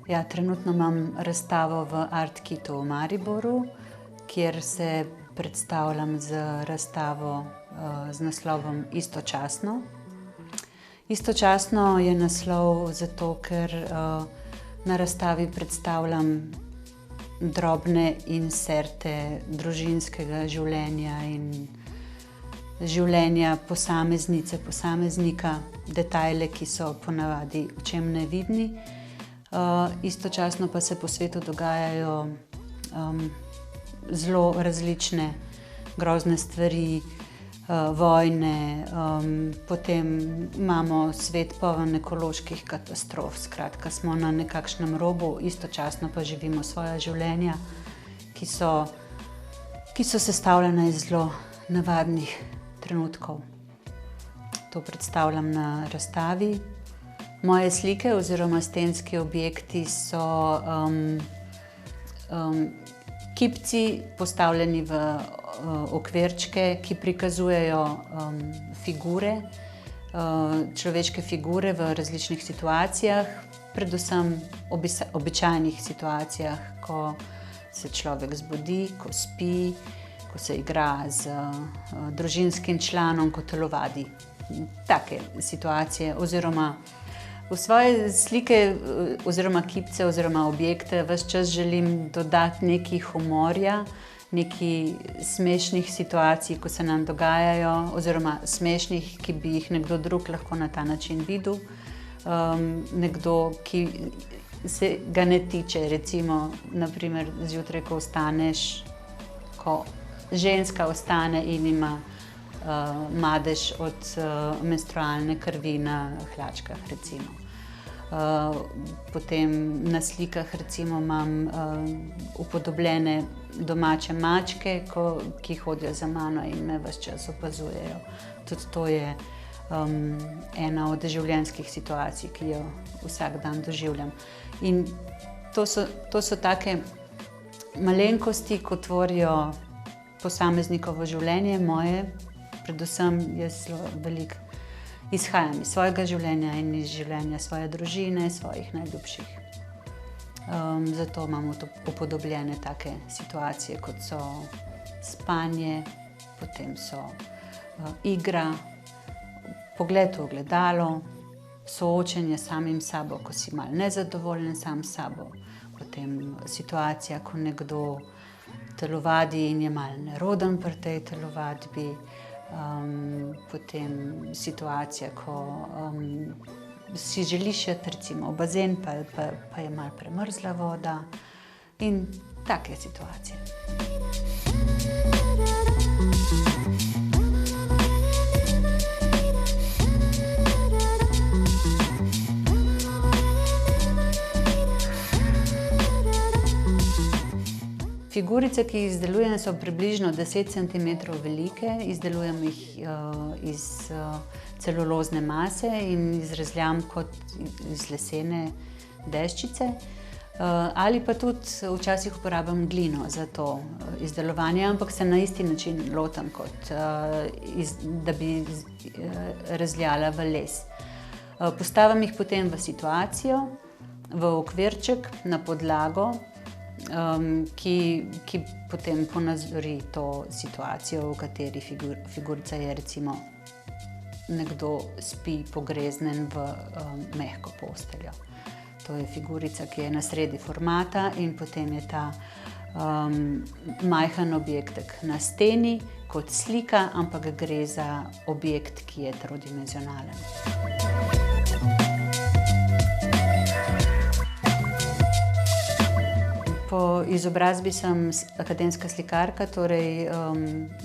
Ja, trenutno imam razstavo v Art Kitu v Mariboru, kjer se predstavljam z razstavo z naslovom Istočasno. Istočasno je naslov zato, ker na razstavi predstavljam drobne inserte družinskega življenja in življenja posameznice, posameznika, detajle, ki so ponavadi očem nevidni. Istočasno pa se po svetu dogajajo zelo različne grozne stvari, vojne, potem imamo svet poln ekoloških katastrof. Skratka, smo na nekakšnem robu, istočasno pa živimo svoja življenja, ki so sestavljena iz zelo navadnih trenutkov. To predstavljam na razstavi. Moje slike oziroma stenski objekti so kipci postavljeni v okvirčke, ki prikazujejo figure, človeške figure v različnih situacijah, predvsem običajnih situacijah, ko se človek zbudi, ko spi, ko se igra z družinskim članom, ko telovadi. Take situacije oziroma v svoje slike oziroma kipce oziroma objekte ves čas želim dodati nekaj humorja, nekaj smešnih situacij, ko se nam dogajajo, oziroma smešnih, ki bi jih nekdo drug lahko na ta način videl. Nekdo, ki se ga ne tiče, recimo, naprimer, zjutraj, ko vstaneš, ko ženska vstane in ima madež od menstrualne krvi na hlačkah, recimo. Potem na slikah, recimo, imam upodobljene domače mačke, ki hodijo za mano in me ves čas opazujejo. Tudi to je ena od življenjskih situacij, ki jo vsak dan doživljam. In to so take malenkosti, ko tvorijo posameznikovo življenje, moje. Predvsem jaz zelo veliko izhajam iz svojega življenja in iz življenja svoje družine, svojih najljubših. Zato imamo upodobljene take situacije, kot so spanje, potem so igra, pogled v ogledalo, soočenje s samim sabo, ko si malo nezadovoljen sam s sabo, potem situacija, ko nekdo telovadi in je malo neroden pri tej telovadbi, potem situacija, ko si želiš iti recimo v bazen, pa je malo premrzla voda in take situacije. Figurice, ki jih izdelujem, so približno 10 cm velike. Izdelujem jih iz celulozne mase in izrezljam kot iz lesene deščice. Ali pa tudi včasih uporabljam glino za to izdelovanje, ampak se na isti način lotim, kot da bi rezljala v les. Postavim jih potem v situacijo, v okvirček, na podlago, ki potem ponazori to situacijo, v kateri figurica je, recimo, nekdo spi pogreznen v mehko posteljo. To je figurica, ki je na sredi formata in potem je ta majhen objektek na steni kot slika, ampak gre za objekt, ki je trodimenzionalen. Po izobrazbi sem akademska slikarka, torej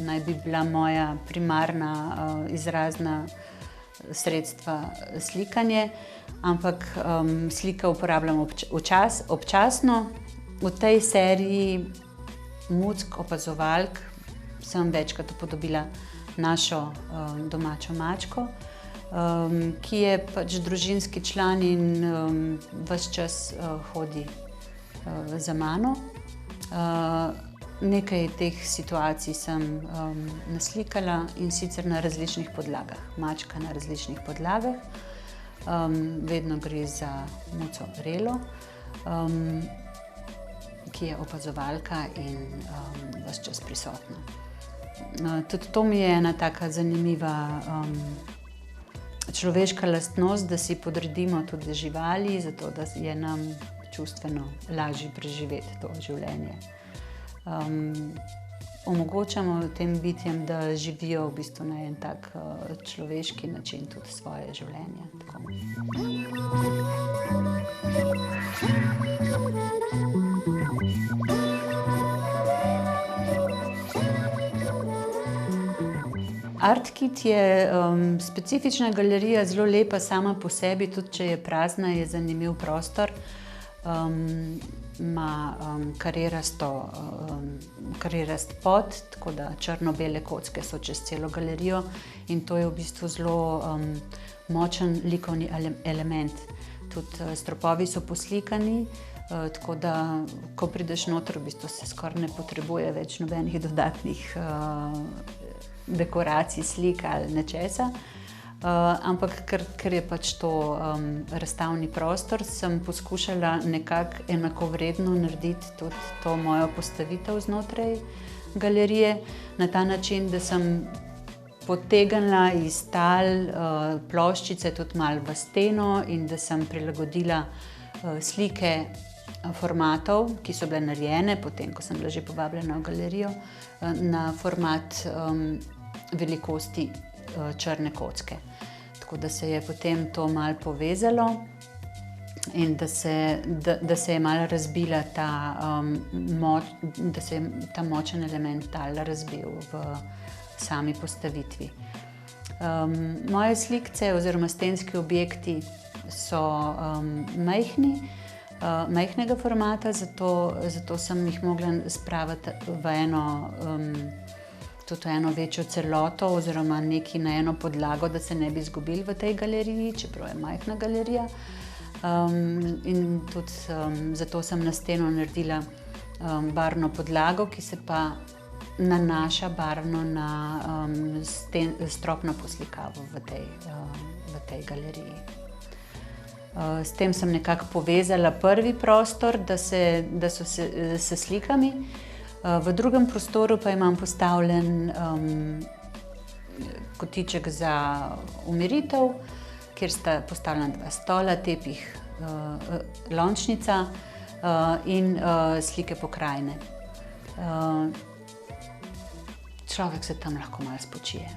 naj bi bila moja primarna izrazna sredstva slikanje, ampak slike uporabljam občasno. V tej seriji muck opazovalk sem večkrat upodobila našo domačo mačko, ki je pač družinski član in ves čas hodi za mano. Nekaj teh situacij sem naslikala in sicer na različnih podlagah. Mačka na različnih podlagah. Vedno gre za muco Relo. ki je opazovalka in ves čas prisotna. Tudi to mi je ena taka zanimiva človeška lastnost, da si podredimo tudi živali, zato da je nam čustveno lažje preživeti to življenje. Omogočamo tem bitjem, da živijo v bistvu na en tak človeški način tudi svoje življenje. Artkit je specifična galerija, zelo lepa sama po sebi, tudi če je prazna, je zanimiv prostor. Ima karierast pod, tako da črno-bele kocke so čez celo galerijo in to je v bistvu zelo močen likovni element. Tudi stropovi so poslikani, tako da ko prideš noter, v bistvu se skoraj ne potrebuje več nobenih dodatnih dekoracij, slik ali nečesa. Ampak ker je pač to razstavni prostor, sem poskušala nekako enakovredno narediti tudi to mojo postavitev znotraj galerije, na ta način, da sem potegnila iz tal ploščice tudi malo v steno in da sem prilagodila slike formatov, ki so bile narejene, potem ko sem bila že povabljena v galerijo, na format velikosti črne kocke. Tako da se je potem to malo povezalo in da se je malo razbila da se je ta močen element tal razbil v sami postavitvi. Moje slikce oziroma stenski objekti so majhnega formata, zato sem jih mogla spraviti v eno večjo celoto oziroma nekaj na eno podlago, da se ne bi izgubili v tej galeriji, čeprav je majhna galerija. In tudi zato sem na steno naredila barvno podlago, ki se pa nanaša barvno na stropno poslikavo v tej galeriji. S tem sem nekako povezala prvi prostor, da so s slikami. V drugem prostoru pa imam postavljen kotiček za umiritev, kjer sta postavljena 2 stola, tepih, lončnica in slike pokrajine. Človek se tam lahko malo spočije.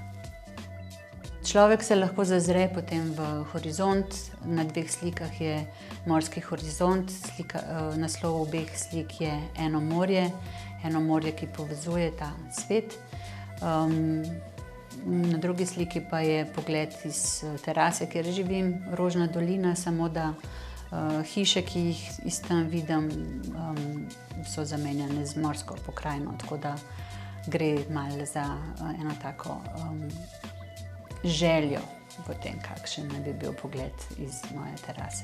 Človek se lahko zazre potem v horizont. Na 2 slikah je morski horizont, naslov obeh slik je eno morje, ki povezuje ta svet. Na drugi sliki pa je pogled iz terase, kjer živim, Rožna dolina, samo da hiše, ki jih iz tam vidim, so zamenjane z morsko pokrajino, tako da gre malo za eno tako željo po tem, kakšen naj bi bil pogled iz moje terase.